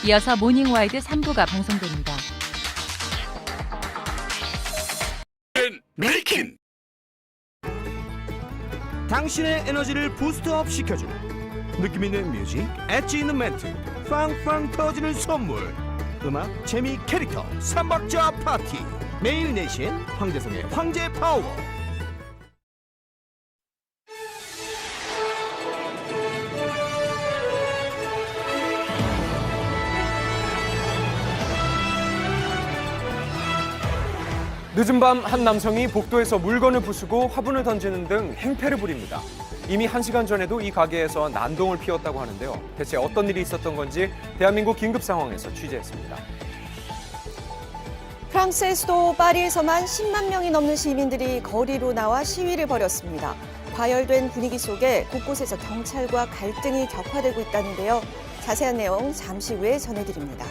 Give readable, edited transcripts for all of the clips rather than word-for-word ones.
이어서 모닝와이드 3부가 방송됩니다. 메이킨 당신의 에너지를 부스트업 시켜주는 느낌 있는 뮤직, 엣지 있는 멘트, 빵빵 터지는 선물, 음악, 재미, 캐릭터, 삼박자 파티. 매일 4시엔 황재성의 황제 파워. 늦은 밤 한 남성이 복도에서 물건을 부수고 화분을 던지는 등 행패를 부립니다. 이미 1시간 전에도 이 가게에서 난동을 피웠다고 하는데요. 대체 어떤 일이 있었던 건지 대한민국 긴급 상황에서 취재했습니다. 프랑스의 수도 파리에서만 10만 명이 넘는 시민들이 거리로 나와 시위를 벌였습니다. 과열된 분위기 속에 곳곳에서 경찰과 갈등이 격화되고 있다는데요. 자세한 내용 잠시 후에 전해드립니다.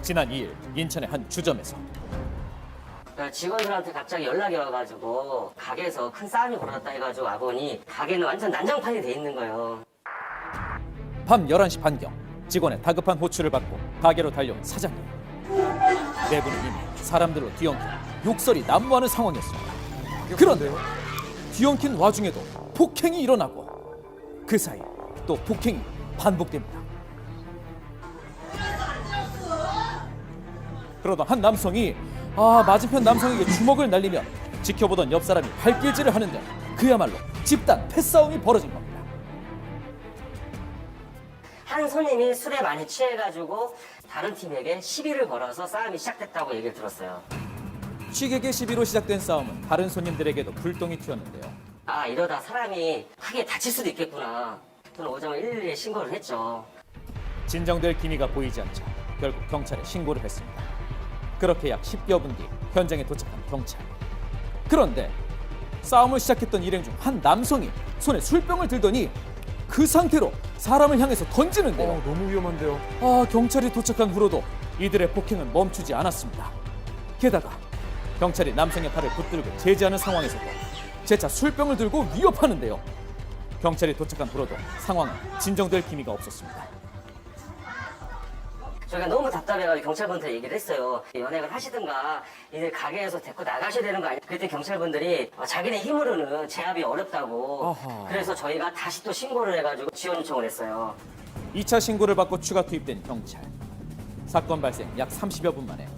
지난 2일 인천의 한 주점에서 직원들한테 갑자기 연락이 와가지고 가게에서 큰 싸움이 벌어졌다 해가지고 와보니 가게는 완전 난장판이 돼 있는 거예요. 밤 11시 반경 직원의 다급한 호출을 받고 가게로 달려온 사장님. 내부는 이미 사람들로 뒤엉킨 욕설이 난무하는 상황이었습니다. 그런데 뒤엉킨 와중에도 폭행이 일어나고 그 사이 또 폭행이 반복됩니다. 그러다 한 남성이 맞은편 남성에게 주먹을 날리며 지켜보던 옆 사람이 발길질을 하는데 그야말로 집단 패싸움이 벌어진 겁니다. 한 손님이 술에 많이 취해가지고 다른 팀에게 시비를 걸어서 싸움이 시작됐다고 얘기를 들었어요. 취객의 시비로 시작된 싸움은 다른 손님들에게도 불똥이 튀었는데요. 이러다 사람이 크게 다칠 수도 있겠구나. 저는 오전에 112에 신고를 했죠. 진정될 기미가 보이지 않자 결국 경찰에 신고를 했습니다. 그렇게 약 10여 분 뒤 현장에 도착한 경찰. 그런데 싸움을 시작했던 일행 중 한 남성이 손에 술병을 들더니 그 상태로 사람을 향해서 던지는데요. 너무 위험한데요. 경찰이 도착한 후로도 이들의 폭행은 멈추지 않았습니다. 게다가 경찰이 남성의 팔을 붙들고 제지하는 상황에서도 재차 술병을 들고 위협하는데요. 경찰이 도착한 후로도 상황은 진정될 기미가 없었습니다. 저희가 너무 답답해가지고 경찰분한테 얘기를 했어요. 연행을 하시든가 이제 가게에서 데리고 나가셔야 되는 거 아니야? 그때 경찰분들이 자기네 힘으로는 제압이 어렵다고. 아하. 그래서 저희가 다시 또 신고를 해가지고 지원 요청을 했어요. 2차 신고를 받고 추가 투입된 경찰. 사건 발생 약 30여 분 만에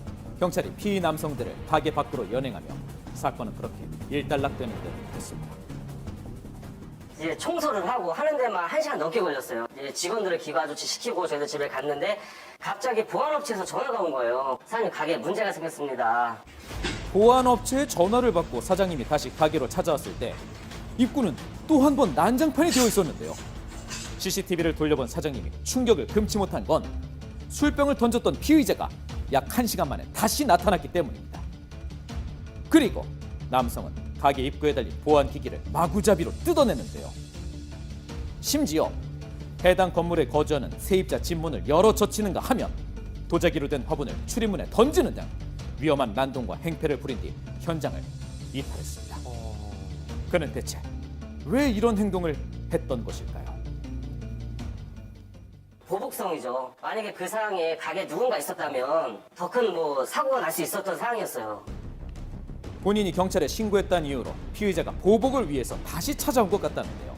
경찰이 피의 남성들을 가게 밖으로 연행하며 사건은 그렇게 일단락되는 듯 했습니다. 이제 청소를 하고 하는 데만 1시간 넘게 걸렸어요. 이제 직원들을 기가 조치 시키고 저희들 집에 갔는데 갑자기 보안업체에서 전화가 온 거예요. 사장님 가게에 문제가 생겼습니다. 보안업체에 전화를 받고 사장님이 다시 가게로 찾아왔을 때 입구는 또 한 번 난장판이 되어 있었는데요. CCTV를 돌려본 사장님이 충격을 금치 못한 건 술병을 던졌던 피의자가 약 1시간 만에 다시 나타났기 때문입니다. 그리고 남성은 가게 입구에 달린 보안기기를 마구잡이로 뜯어내는데요. 심지어 해당 건물에 거주하는 세입자 집문을 열어 젖히는가 하면 도자기로 된 화분을 출입문에 던지는 등 위험한 난동과 행패를 부린 뒤 현장을 이탈했습니다. 그는 대체 왜 이런 행동을 했던 것일까요? 보복성이죠. 만약에 그 상황에 가게에 누군가 있었다면 더 큰 사고가 날 수 있었던 상황이었어요. 본인이 경찰에 신고했다는 이유로 피의자가 보복을 위해서 다시 찾아온 것 같다는데요.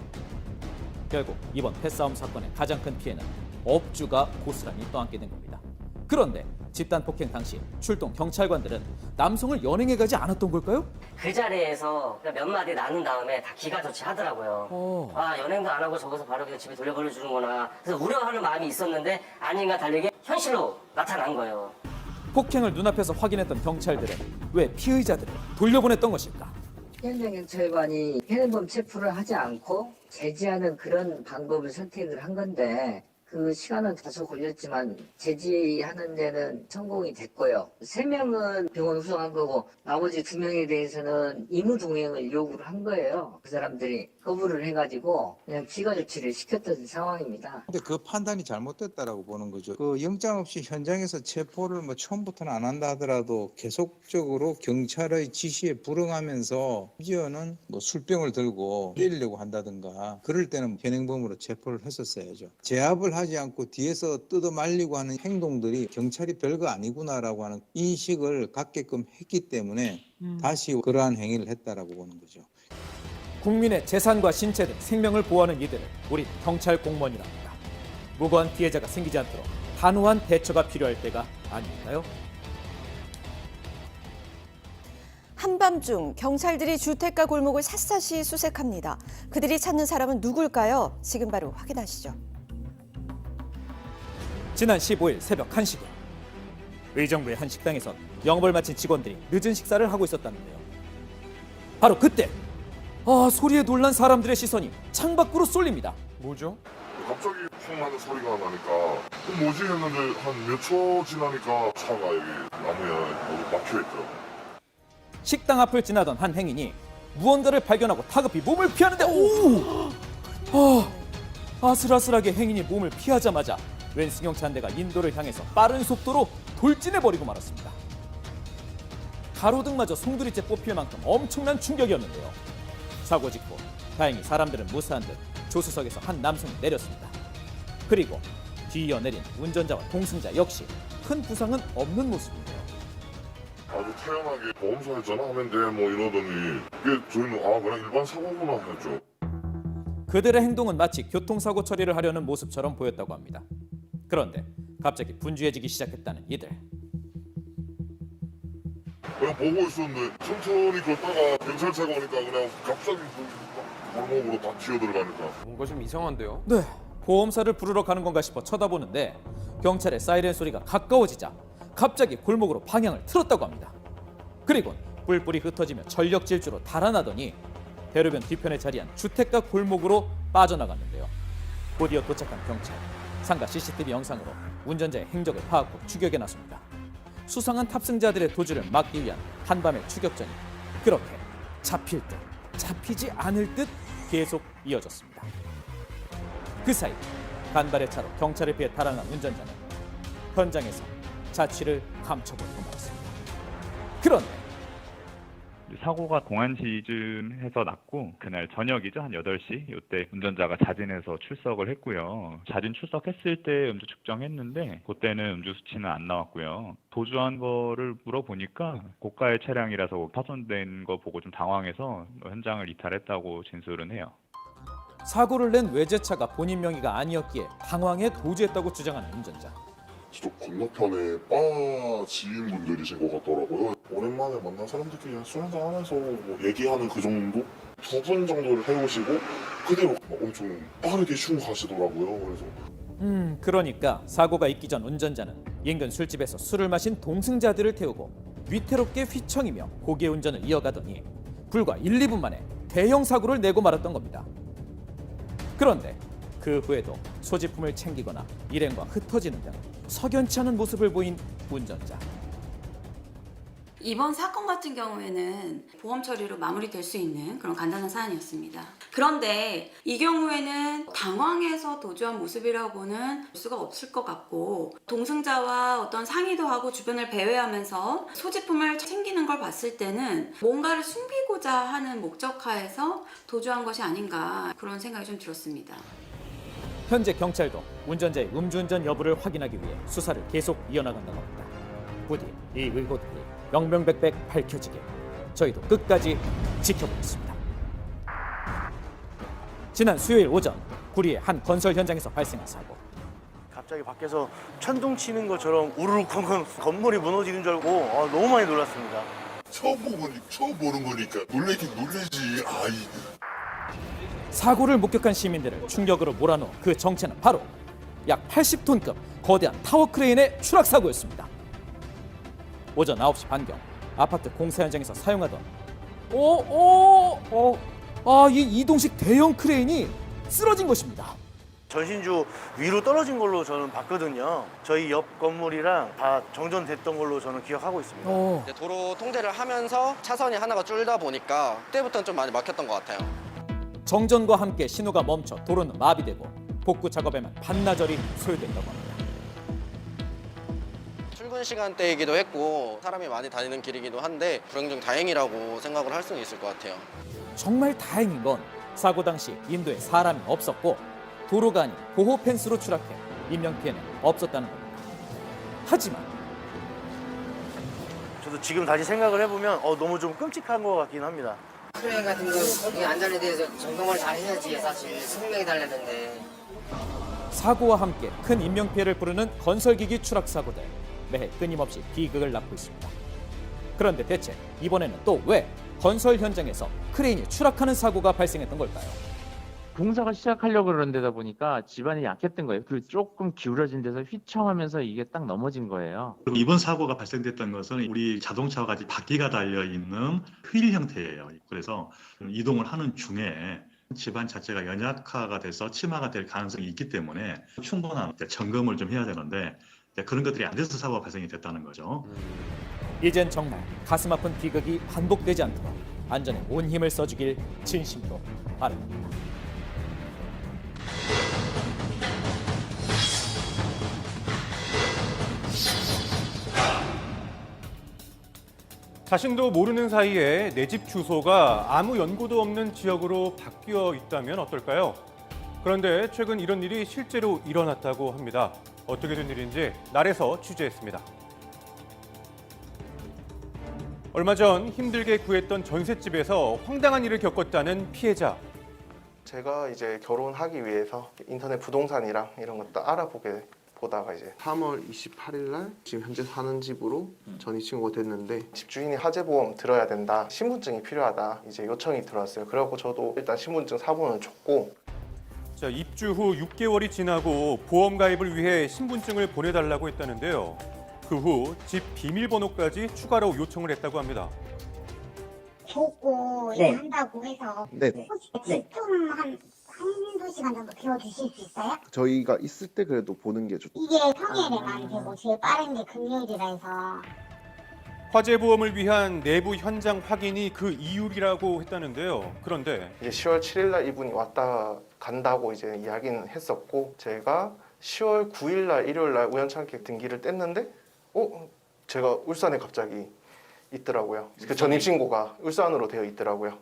결국 이번 패싸움 사건의 가장 큰 피해는 업주가 고스란히 떠안게 된 겁니다. 그런데 집단 폭행 당시 출동 경찰관들은 남성을 연행해 가지 않았던 걸까요? 그 자리에서 몇 마디 나눈 다음에 다 기가 조치하더라고요. 연행도 안 하고 저기서 바로 그냥 집에 돌려보내주는구나. 그래서 우려하는 마음이 있었는데 아닌가 달리게 현실로 나타난 거예요. 폭행을 눈앞에서 확인했던 경찰들은 왜 피의자들을 돌려보냈던 것일까? 현장경찰관이 현행범 체포를 하지 않고 제지하는 그런 방법을 선택을 한 건데 그 시간은 다소 걸렸지만 제지하는 데는 성공이 됐고요. 3명은 병원 후송한 거고 나머지 2명에 대해서는 임의동행을 요구를 한 거예요. 그 사람들이 거부를 해가지고 그냥 기가 조치를 시켰던 상황입니다. 근데 그 판단이 잘못됐다라고 보는 거죠. 그 영장 없이 현장에서 체포를 뭐 처음부터는 안 한다 하더라도 계속적으로 경찰의 지시에 불응하면서 심지어는 뭐 술병을 들고 때리려고 한다든가 그럴 때는 현행범으로 체포를 했었어야죠. 제압을 하지 않고 뒤에서 뜯어 말리고 하는 행동들이 경찰이 별거 아니구나라고 하는 인식을 갖게끔 했기 때문에 다시 그러한 행위를 했다라고 보는 거죠. 국민의 재산과 신체 등 생명을 보호하는 이들을 우리 경찰 공무원이라 합니다. 무고한 피해자가 생기지 않도록 단호한 대처가 필요할 때가 아닐까요? 한밤중 경찰들이 주택가 골목을 샅샅이 수색합니다. 그들이 찾는 사람은 누굴까요? 지금 바로 확인하시죠. 지난 15일 새벽 1시경 의정부의 한 식당에선 영업을 마친 직원들이 늦은 식사를 하고 있었다는데요. 바로 그때 소리에 놀란 사람들의 시선이 창밖으로 쏠립니다. 뭐죠? 갑자기 쿵 하는 소리가 나니까 뭐지 했는데 한 몇 초 지나니까 차가 여기 나무에 막혀있더라고요. 식당 앞을 지나던 한 행인이 무언가를 발견하고 다급히 몸을 피하는데 아슬아슬하게 행인이 몸을 피하자마자 웬 승용차 한 대가 인도를 향해서 빠른 속도로 돌진해버리고 말았습니다. 가로등마저 송두리째 뽑힐 만큼 엄청난 충격이었는데요. 사고 직후 다행히 사람들은 무사한 듯 조수석에서 한 남성이 내렸습니다. 그리고 뒤이어 내린 운전자와 동승자 역시 큰 부상은 없는 모습인데요. 아주 태연하게 보험사 전화하면 돼 뭐 이러더니 이게 저희는 그냥 일반 사고구나 했죠. 그들의 행동은 마치 교통사고 처리를 하려는 모습처럼 보였다고 합니다. 그런데 갑자기 분주해지기 시작했다는 이들. 그냥 보고 있었는데 천천히 걷다가 경찰차가 오니까 그냥 갑자기 골목으로 다 튀어들어가니까 뭔가 좀 이상한데요? 네, 보험사를 부르러 가는 건가 싶어 쳐다보는데 경찰의 사이렌 소리가 가까워지자 갑자기 골목으로 방향을 틀었다고 합니다. 그리고 뿔뿔이 흩어지며 전력 질주로 달아나더니 대로변 뒤편에 자리한 주택가 골목으로 빠져나갔는데요. 곧이어 도착한 경찰, 상가 CCTV 영상으로 운전자의 행적을 파악 후 추격에 나섭니다. 수상한 탑승자들의 도주를 막기 위한 한밤의 추격전이 그렇게 잡힐 듯 잡히지 않을 듯 계속 이어졌습니다. 그 사이 간발의 차로 경찰에 피해 달아난 운전자는 현장에서 자취를 감춰버리고 말았습니다. 그런데 사고가 공안 시즌해서 났고 그날 저녁이죠. 한 8시 이때 운전자가 자진해서 출석을 했고요. 자진 출석했을 때 음주 측정했는데 그때는 음주 수치는 안 나왔고요. 도주한 거를 물어보니까 고가의 차량이라서 파손된 거 보고 좀 당황해서 현장을 이탈했다고 진술은 해요. 사고를 낸 외제차가 본인 명의가 아니었기에 당황해 도주했다고 주장하는 운전자. 저쪽 건너편에 바 지인분들이신 것 같더라고요. 오랜만에 만난 사람들끼리 술 한잔 하면서 뭐 얘기하는 그 정도? 2분 정도를 해오시고 그대로 막 엄청 빠르게 슝 가시더라고요. 그래서 그러니까 사고가 있기 전 운전자는 인근 술집에서 술을 마신 동승자들을 태우고 위태롭게 휘청이며 고개 운전을 이어가더니 불과 1, 2분 만에 대형 사고를 내고 말았던 겁니다. 그런데 그 후에도 소지품을 챙기거나 일행과 흩어지는 등 석연치 않은 모습을 보인 운전자. 이번 사건 같은 경우에는 보험 처리로 마무리될 수 있는 그런 간단한 사안이었습니다. 그런데 이 경우에는 당황해서 도주한 모습이라고는 볼 수가 없을 것 같고 동승자와 어떤 상의도 하고 주변을 배회하면서 소지품을 챙기는 걸 봤을 때는 뭔가를 숨기고자 하는 목적하에서 도주한 것이 아닌가 그런 생각이 좀 들었습니다. 현재 경찰도 운전자의 음주운전 여부를 확인하기 위해 수사를 계속 이어나간다고 합니다. 부디 이 의혹들이 명명백백 밝혀지게 저희도 끝까지 지켜보겠습니다. 지난 수요일 오전 구리의 한 건설 현장에서 발생한 사고. 갑자기 밖에서 천둥 치는 것처럼 우르르 건물이 무너지는 줄 알고 너무 많이 놀랐습니다. 처음 보는 거니까 놀래긴 놀래지. 사고를 목격한 시민들을 충격으로 몰아넣은 그 정체는 바로 약 80톤급 거대한 타워 크레인의 추락 사고였습니다. 오전 9시 반경 아파트 공사 현장에서 사용하던 이 이동식 대형 크레인이 쓰러진 것입니다. 전신주 위로 떨어진 걸로 저는 봤거든요. 저희 옆 건물이랑 다 정전됐던 걸로 저는 기억하고 있습니다. 도로 통제를 하면서 차선이 하나가 줄다 보니까 그때부터는 좀 많이 막혔던 것 같아요. 정전과 함께 신호가 멈춰 도로는 마비되고 복구 작업에만 반나절이 소요됐다고 합니다. 출근 시간대이기도 했고 사람이 많이 다니는 길이기도 한데 불행 중 다행이라고 생각을 할 수는 있을 것 같아요. 정말 다행인 건 사고 당시 인도에 사람이 없었고 도로가 아닌 보호 펜스로 추락해 인명피해는 없었다는 겁니다. 하지만 저도 지금 다시 생각을 해보면 너무 좀 끔찍한 것 같긴 합니다. 수행 같은 거, 이 안전에 대해서 점검을 잘 해야지 사실 생명이 달렸는데. 사고와 함께 큰 인명피해를 부르는 건설기기 추락 사고들 매해 끊임없이 비극을 낳고 있습니다. 그런데 대체 이번에는 또 왜 건설 현장에서 크레인이 추락하는 사고가 발생했던 걸까요? 공사가 시작하려고 그러는 데다 보니까 집안이 약했던 거예요. 그 조금 기울어진 데서 휘청하면서 이게 딱 넘어진 거예요. 그리고 이번 사고가 발생됐던 것은 우리 자동차와 같이 바퀴가 달려있는 휠 형태예요. 그래서 이동을 하는 중에 집안 자체가 연약화가 돼서 침하가 될 가능성이 있기 때문에 충분한 점검을 좀 해야 되는데 그런 것들이 안 돼서 사고가 발생이 됐다는 거죠. 이젠 정말 가슴 아픈 비극이 반복되지 않도록 안전에 온 힘을 써주길 진심으로 바랍니다. 자신도 모르는 사이에 내 집 주소가 아무 연고도 없는 지역으로 바뀌어 있다면 어떨까요? 그런데 최근 이런 일이 실제로 일어났다고 합니다. 어떻게 된 일인지 날에서 취재했습니다. 얼마 전 힘들게 구했던 전셋집에서 황당한 일을 겪었다는 피해자. 제가 이제 결혼하기 위해서 인터넷 부동산이랑 이런 것도 알아보게 보다가 이제 3월 28일 날 지금 현재 사는 집으로 전입 신고가 됐는데 집주인이 화재보험 들어야 된다, 신분증이 필요하다 이제 요청이 들어왔어요. 그래갖고 저도 일단 신분증 사본을 줬고. 자, 입주 후 6개월이 지나고 보험 가입을 위해 신분증을 보내달라고 했다는데요. 그 후 집 비밀번호까지 추가로 요청을 했다고 합니다. 보고 한다고 해서 혹시 집 좀 한두 시간 정도 비워주실 수 있어요? 저희가 있을 때 그래도 보는 게 좋죠. 이게 평일에만 되고 제일 빠른 게 금요일이라 해서. 화재 보험을 위한 내부 현장 확인이 그 이유라고 했다는데요. 그런데 이제 10월 7일 날 이분이 왔다 간다고 이제 이야기는 했었고 제가 10월 9일 날 일요일 날 우연찮게 등기를 뗐는데 제가 울산에 갑자기 있더라고요. 그 전입신고가 울산으로 되어 있더라고요.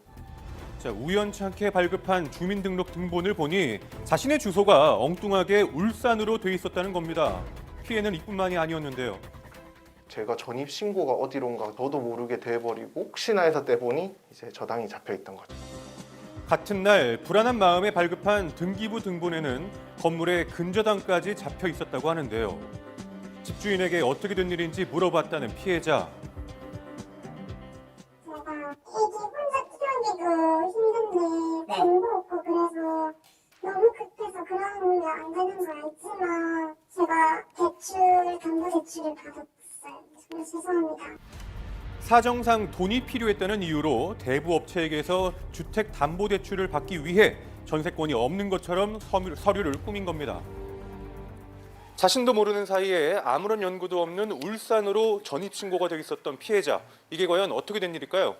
자, 우연찮게 발급한 주민등록 등본을 보니 자신의 주소가 엉뚱하게 울산으로 돼 있었다는 겁니다. 피해는 이뿐만이 아니었는데요. 제가 전입신고가 어디론가 저도 모르게 돼버리고 혹시나 해서 떼보니 이제 저당이 잡혀있던 거죠. 같은 날 불안한 마음에 발급한 등기부 등본에는 건물의 근저당까지 잡혀 있었다고 하는데요. 집주인에게 어떻게 된 일인지 물어봤다는 피해자. 제가 애기 혼자 키우기도 힘든데 돈도 없고 그래서 너무 급해서 그러는 게 안 되는 건 알지만 제가 담보대출을 받았어요. 정말 죄송합니다. 사정상 돈이 필요했다는 이유로 대부 업체에게서 주택담보대출을 받기 위해 전세권이 없는 것처럼 서류를 꾸민 겁니다. 자신도 모르는 사이에 아무런 연고도 없는 울산으로 전입신고가 돼 있었던 피해자. 이게 과연 어떻게 된 일일까요?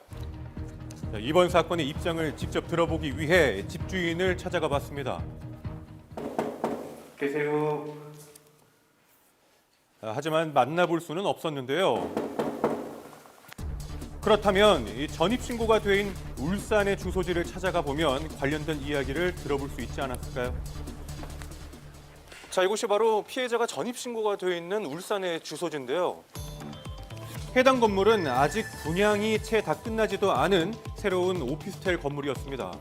자, 이번 사건의 입장을 직접 들어보기 위해 집주인을 찾아가 봤습니다. 계세요. 하지만 만나볼 수는 없었는데요. 그렇다면 이 전입신고가 된 울산의 주소지를 찾아가 보면 관련된 이야기를 들어볼 수 있지 않았을까요? 자, 이곳이 바로 피해자가 전입신고가 되어 있는 울산의 주소지인데요. 해당 건물은 아직 분양이 채 다 끝나지도 않은 새로운 오피스텔 건물이었습니다.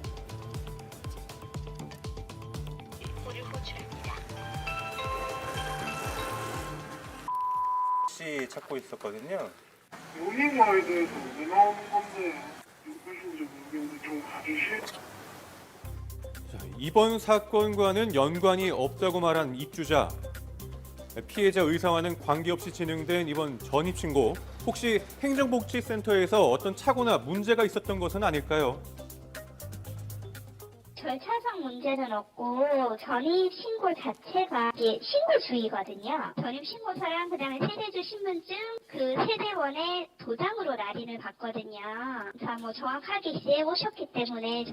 혹시 찾고 있었거든요. 용인마을에서 왜 나오는 건데 누구신지 모르겠는데 좀 가주실? 이번 사건과는 연관이 없다고 말한 입주자. 피해자 의사와는 관계없이 진행된 이번 전입신고. 혹시 행정복지센터에서 어떤 착오나 문제가 있었던 것은 아닐까요? 절차상 문제는 없고 전입 신고 자체가 이게 신고주의거든요. 전입 신고서랑 그다음에 세대주 신분증 그 세대원의 도장으로 날인을 받거든요. 그래서 뭐 정확하게 시에 오셨기 때문에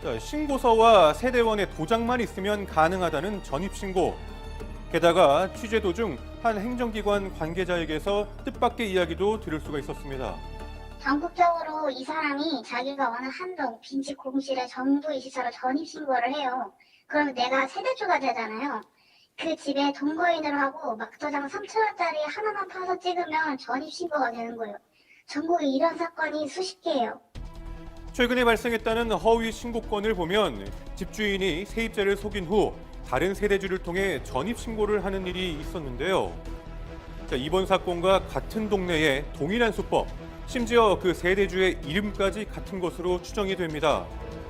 자, 신고서와 세대원의 도장만 있으면 가능하다는 전입신고. 게다가 취재 도중 한 행정기관 관계자에게서 뜻밖의 이야기도 들을 수가 있었습니다. 전국적으로 이 사람이 자기가 어느 한동 빈집 공실에 정부이시사로 전입신고를 해요. 그럼 내가 세대주가 되잖아요. 그 집에 동거인을 하고 막도장 3,000원짜리 하나만 파서 찍으면 전입신고가 되는 거예요. 전국에 이런 사건이 수십 개예요. 최근에 발생했다는 허위 신고건을 보면 집주인이 세입자를 속인 후 다른 세대주를 통해 전입신고를 하는 일이 있었는데요. 자, 이번 사건과 같은 동네에 동일한 수법, 심지어 그 세대주의 이름까지 같은 것으로 추정이 됩니다.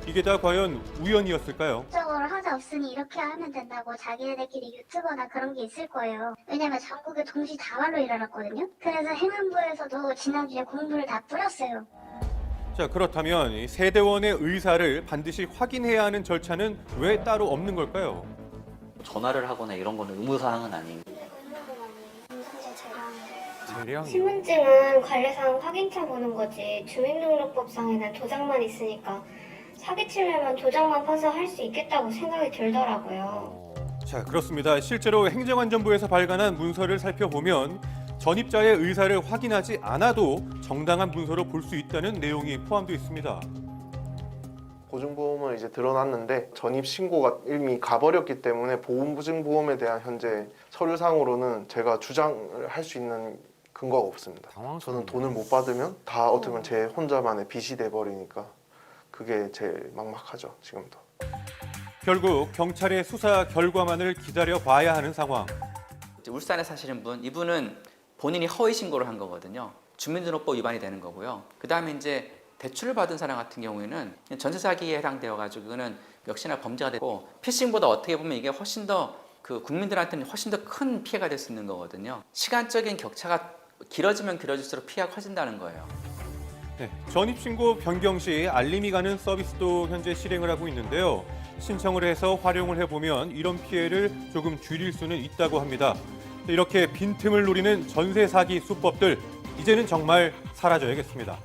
이게 다 과연 우연이었을까요? 적으로 하자 없으니 이렇게 하면 된다고 자기네들끼리 유튜버나 그런 게 있을 거예요. 왜냐면 전국에 동시다발로 일어났거든요. 그래서 행안부에서도 지난주에 공문을 다 뿌렸어요. 자, 그렇다면 이 세대원의 의사를 반드시 확인해야 하는 절차는 왜 따로 없는 걸까요? 전화를 하거나 이런 거는 의무사항은 아닌. 신분증은 관례상 확인차 보는 거지 주민등록법상에는 도장만 있으니까 사기치려면 도장만 파서 할 수 있겠다고 생각이 들더라고요. 자, 그렇습니다. 실제로 행정안전부에서 발간한 문서를 살펴보면 전입자의 의사를 확인하지 않아도 정당한 문서로 볼 수 있다는 내용이 포함되어 있습니다. 보증보험을 이제 들어놨는데 전입 신고가 이미 가버렸기 때문에 보험보증보험에 대한 현재 서류상으로는 제가 주장을 할 수 있는 근거가 없습니다. 저는 돈을 못 받으면 다 어떻게 보면 제 혼자만의 빚이 돼버리니까 그게 제일 막막하죠, 지금도. 결국 경찰의 수사 결과만을 기다려봐야 하는 상황. 울산에 사시는 분, 이분은 본인이 허위 신고를 한 거거든요. 주민등록법 위반이 되는 거고요. 그 다음에 이제 대출을 받은 사람 같은 경우에는 전세 사기에 해당되어가지고 그거는 역시나 범죄가 되고 피싱보다 어떻게 보면 이게 훨씬 더 그 국민들한테는 훨씬 더 큰 피해가 될 수 있는 거거든요. 시간적인 격차가 길어지면 길어질수록 피해가 커진다는 거예요. 네, 전입신고 변경 시 알림이 가는 서비스도 현재 실행을 하고 있는데요. 신청을 해서 활용을 해보면 이런 피해를 조금 줄일 수는 있다고 합니다. 이렇게 빈틈을 노리는 전세 사기 수법들, 이제는 정말 사라져야겠습니다.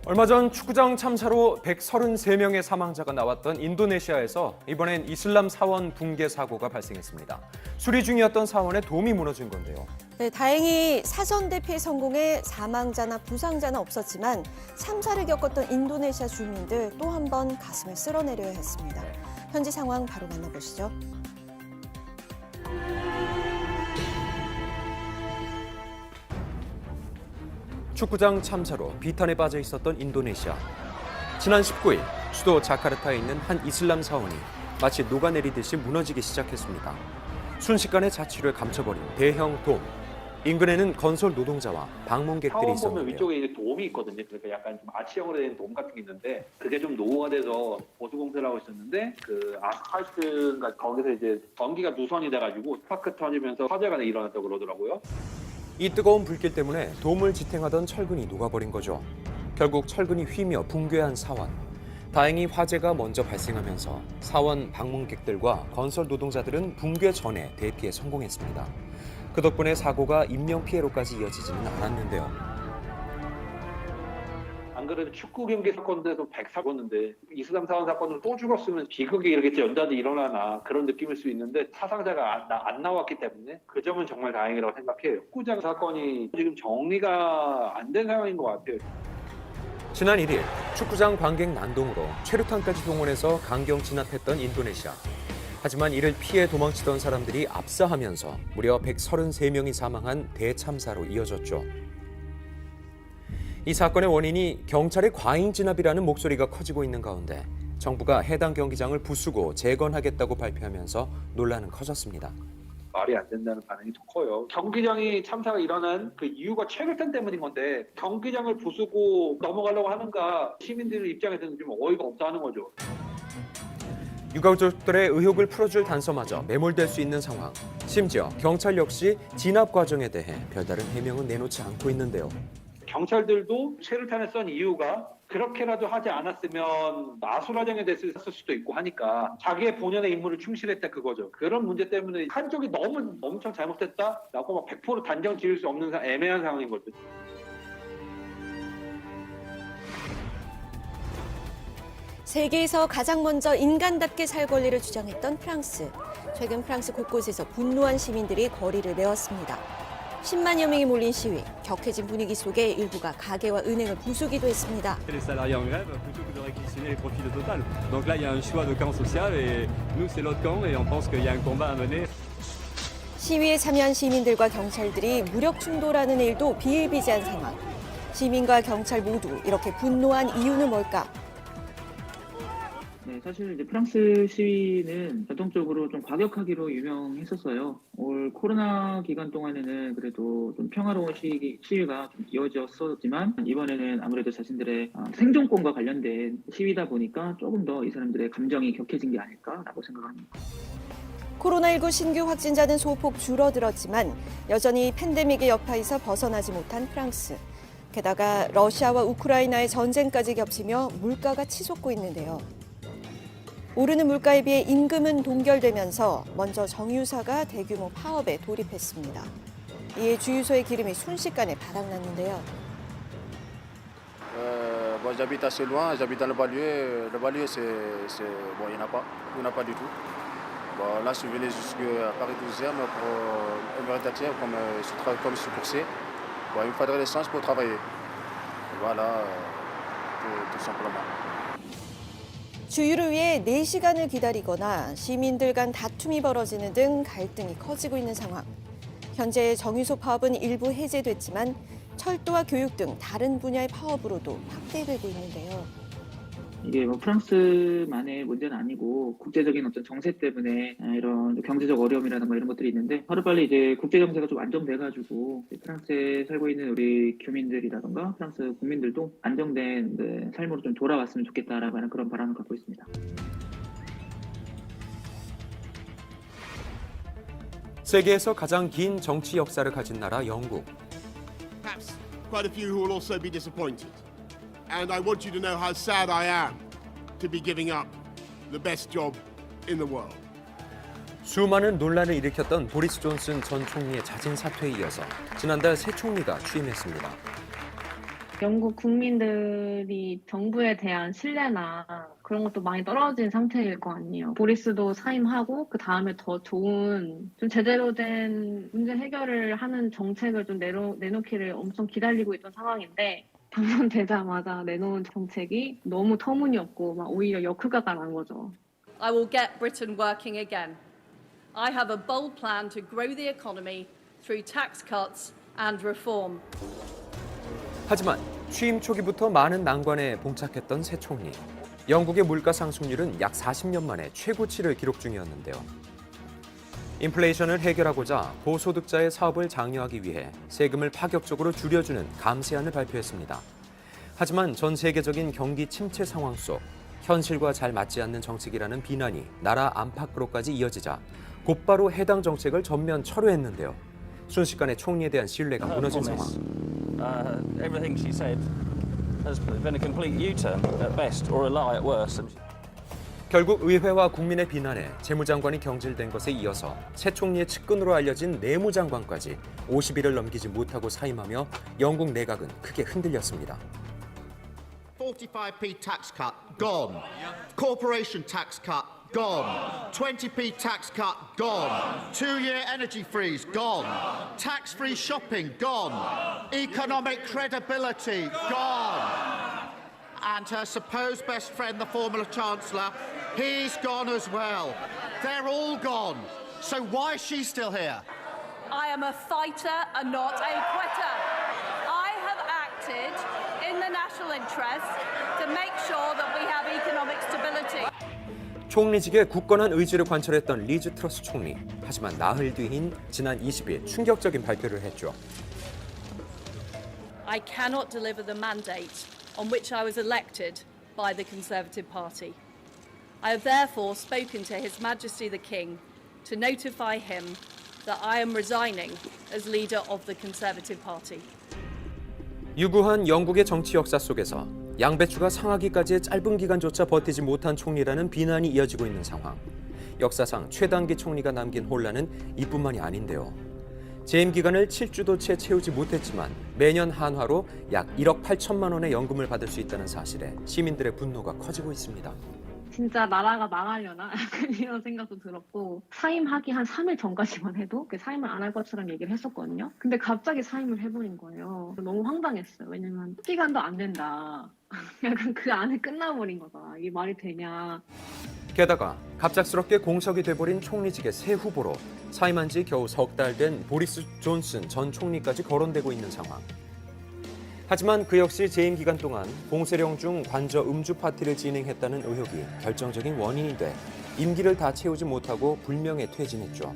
얼마 전 축구장 참사로 133명의 사망자가 나왔던 인도네시아에서 이번엔 이슬람 사원 붕괴 사고가 발생했습니다. 수리 중이었던 사원의 돔이 무너진 건데요. 네, 다행히 사전 대피 성공에 사망자나 부상자는 없었지만 참사를 겪었던 인도네시아 주민들 또 한 번 가슴을 쓸어내려야 했습니다. 현지 상황 바로 만나보시죠. 축구장 참사로 비탄에 빠져 있었던 인도네시아. 지난 19일 수도 자카르타에 있는 한 이슬람 사원이 마치 녹아내리듯이 무너지기 시작했습니다. 순식간에 자취를 감춰버린 대형 돔. 인근에는 건설 노동자와 방문객들이 사원 보면 있었는데요. 위쪽에 이제 돔이 있거든요. 그러니까 약간 좀 아치형으로 된 돔 같은 게 있는데 그게 좀 노후가 돼서 보수 공사를 하고 있었는데 그 아스팔트가 거기서 이제 전기가 누선이 돼가지고 스파크 터지면서 화재가 일어났다고 그러더라고요. 이 뜨거운 불길 때문에 돔을 지탱하던 철근이 녹아버린 거죠. 결국 철근이 휘며 붕괴한 사원. 다행히 화재가 먼저 발생하면서 사원 방문객들과 건설 노동자들은 붕괴 전에 대피에 성공했습니다. 그 덕분에 사고가 인명피해로까지 이어지지는 않았는데요. 안 그래도 축구 경기 사건에서 100 죽었는데 이슬람 사원 사건으로 또 죽었으면 비극이 이렇게 연달아 일어나나 그런 느낌일 수 있는데 사상자가 안 나왔기 때문에 그 점은 정말 다행이라고 생각해요. 축구장 사건이 지금 정리가 안 된 상황인 것 같아요. 지난 1일 축구장 관객 난동으로 최루탄까지 동원해서 강경 진압했던 인도네시아. 하지만 이를 피해 도망치던 사람들이 압사하면서 무려 133명이 사망한 대참사로 이어졌죠. 이 사건의 원인이 경찰의 과잉 진압이라는 목소리가 커지고 있는 가운데 정부가 해당 경기장을 부수고 재건하겠다고 발표하면서 논란은 커졌습니다. 말이 안 된다는 반응이 더 커요. 경기장이 참사가 일어난 그 이유가 최루탄 때문인 건데 경기장을 부수고 넘어가려고 하는가 시민들 입장에서는 좀 어이가 없다는 거죠. 유가족들의 의혹을 풀어줄 단서마저 매몰될 수 있는 상황. 심지어 경찰 역시 진압 과정에 대해 별다른 해명은 내놓지 않고 있는데요. 경찰들도 최루탄을 쏜 이유가 그렇게라도 하지 않았으면 아수라장에 됐을 수도 있고 하니까 자기의 본연의 임무를 충실했다 그거죠. 그런 문제 때문에 한쪽이 너무 엄청 잘못됐다라고 막 100% 단정 지을 수 없는 애매한 상황인 거죠. 세계에서 가장 먼저 인간답게 살 권리를 주장했던 프랑스. 최근 프랑스 곳곳에서 분노한 시민들이 거리를 메웠습니다. 10만여 명이 몰린 시위, 격해진 분위기 속에 일부가 가게와 은행을 부수기도 했습니다. Les salariés en grève plutôt que de réquisitionner les profits de Total. Donc là, il y a un choix de camp social et nous, c'est l'autre camp et on pense qu'il y a un combat à mener. 시위에 참여한 시민들과 경찰들이 무력 충돌하는 일도 비일비재한 상황. 시민과 경찰 모두 이렇게 분노한 이유는 뭘까? 네, 사실 이제 프랑스 시위는 전통적으로 좀 과격하기로 유명했었어요. 올 코로나 기간 동안에는 그래도 좀 평화로운 시위가 좀 이어졌었지만 이번에는 아무래도 자신들의 생존권과 관련된 시위다 보니까 조금 더 이 사람들의 감정이 격해진 게 아닐까라고 생각합니다. 코로나19 신규 확진자는 소폭 줄어들었지만 여전히 팬데믹의 여파에서 벗어나지 못한 프랑스. 게다가 러시아와 우크라이나의 전쟁까지 겹치며 물가가 치솟고 있는데요. 오르는 물가에 비해 임금은 동결되면서 먼저 정유사가 대규모 파업에 돌입했습니다. 이에 주유소의 기름이 순식간에 바닥났는데요. J'habite assez loin, j'habite dans le banlieue. Le banlieue, bon, il n'y en a pas du tout. Bon, là, je suis venu jusqu'à Paris 12e pour une orientation comme je suis coursier. Bon, il me faudrait l'essence pour travailler. Voilà, tout simplement. 주유를 위해 4시간을 기다리거나 시민들 간 다툼이 벌어지는 등 갈등이 커지고 있는 상황. 현재 정유소 파업은 일부 해제됐지만 철도와 교육 등 다른 분야의 파업으로도 확대되고 있는데요. 이게 뭐 프랑스만의 문제는 아니고 국제적인 어떤 정세 때문에 이런 경제적 어려움이라든가 이런 것들이 있는데 하루빨리 이제 국제 정세가 좀 안정돼가지고 프랑스에 살고 있는 우리 교민들이라든가 프랑스 국민들도 안정된 삶으로 좀 돌아왔으면 좋겠다라고 하는 그런 바람을 갖고 있습니다. 세계에서 가장 긴 정치 역사를 가진 나라 영국. Perhaps quite a few who will also be disappointed. And I want you to know how sad I am to be giving up the best job in the world. 수많은 논란을 일으켰던 보리스 존슨 전 총리의 자진 사퇴에 이어서 지난달 새 총리가 취임했습니다. 영국 국민들이 정부에 대한 신뢰나 그런 것도 많이 떨어진 상태일 거 아니에요. 보리스도 사임하고 그 다음에 더 좋은 좀 제대로 된 문제 해결을 하는 정책을 좀 내놓기를 엄청 기다리고 있던 상황인데 당선되자마자 내놓은 정책이 너무 터무니없고 막 오히려 역효과가 난 거죠. I will get Britain working again. I have a bold plan to grow the economy through tax cuts and reform. 하지만 취임 초기부터 많은 난관에 봉착했던 새 총리. 영국의 물가 상승률은 약 40년 만에 최고치를 기록 중이었는데요. 인플레이션을 해결하고자 고소득자의 사업을 장려하기 위해 세금을 파격적으로 줄여주는 감세안을 발표했습니다. 하지만 전 세계적인 경기 침체 상황 속 현실과 잘 맞지 않는 정책이라는 비난이 나라 안팎으로까지 이어지자 곧바로 해당 정책을 전면 철회했는데요. 순식간에 총리에 대한 신뢰가 무너진 상황. Everything she said has been a complete U-turn at best or a lie at worst. 결국 의회와 국민의 비난에 재무장관이 경질된 것에 이어서 새 총리의 측근으로 알려진 내무장관까지 50일을 넘기지 못하고 사임하며 영국 내각은 크게 흔들렸습니다. 45p tax cut, gone. Corporation tax cut, gone. 20p tax cut, gone. 2-year energy freeze, gone. Tax-free shopping, gone. Economic credibility, gone. And her supposed best friend, the former Chancellor, he's gone as well. They're all gone. So why is she still here? I am a fighter and not a quitter. I have acted in the national interest to make sure that we have economic stability. 총리직에 굳건한 의지를 관철했던 리즈 트러스 총리. 하지만 나흘 뒤인 지난 20일 충격적인 발표를 했죠. I cannot deliver the mandate on which I was elected by the Conservative Party. I have therefore spoken to His Majesty the King to notify him that I am resigning as leader of the Conservative Party. 유구한 영국의 정치 역사 속에서 양배추가 상하기까지의 짧은 기간조차 버티지 못한 총리라는 비난이 이어지고 있는 상황. 역사상 최단기 총리가 남긴 혼란은 이뿐만이 아닌데요. 재임 기간을 7주도 채 채우지 못했지만 매년 한화로 약 1억 8천만 원의 연금을 받을 수 있다는 사실에 시민들의 분노가 커지고 있습니다. 진짜 나라가 망하려나? 약간 이런 생각도 들었고, 사임하기 한 3일 전까지만 해도 사임을 안 할 것처럼 얘기를 했었거든요. 근데 갑자기 사임을 해버린 거예요. 너무 황당했어요. 왜냐면 기간도 안 된다. 약간 그 안에 끝나버린 거다. 이게 말이 되냐. 게다가 갑작스럽게 공석이 돼버린 총리직의 새 후보로 사임한 지 겨우 석 달 된 보리스 존슨 전 총리까지 거론되고 있는 상황. 하지만 그 역시 재임 기간 동안 봉쇄령 중 관저 음주 파티를 진행했다는 의혹이 결정적인 원인이 돼 임기를 다 채우지 못하고 불명예 퇴진했죠.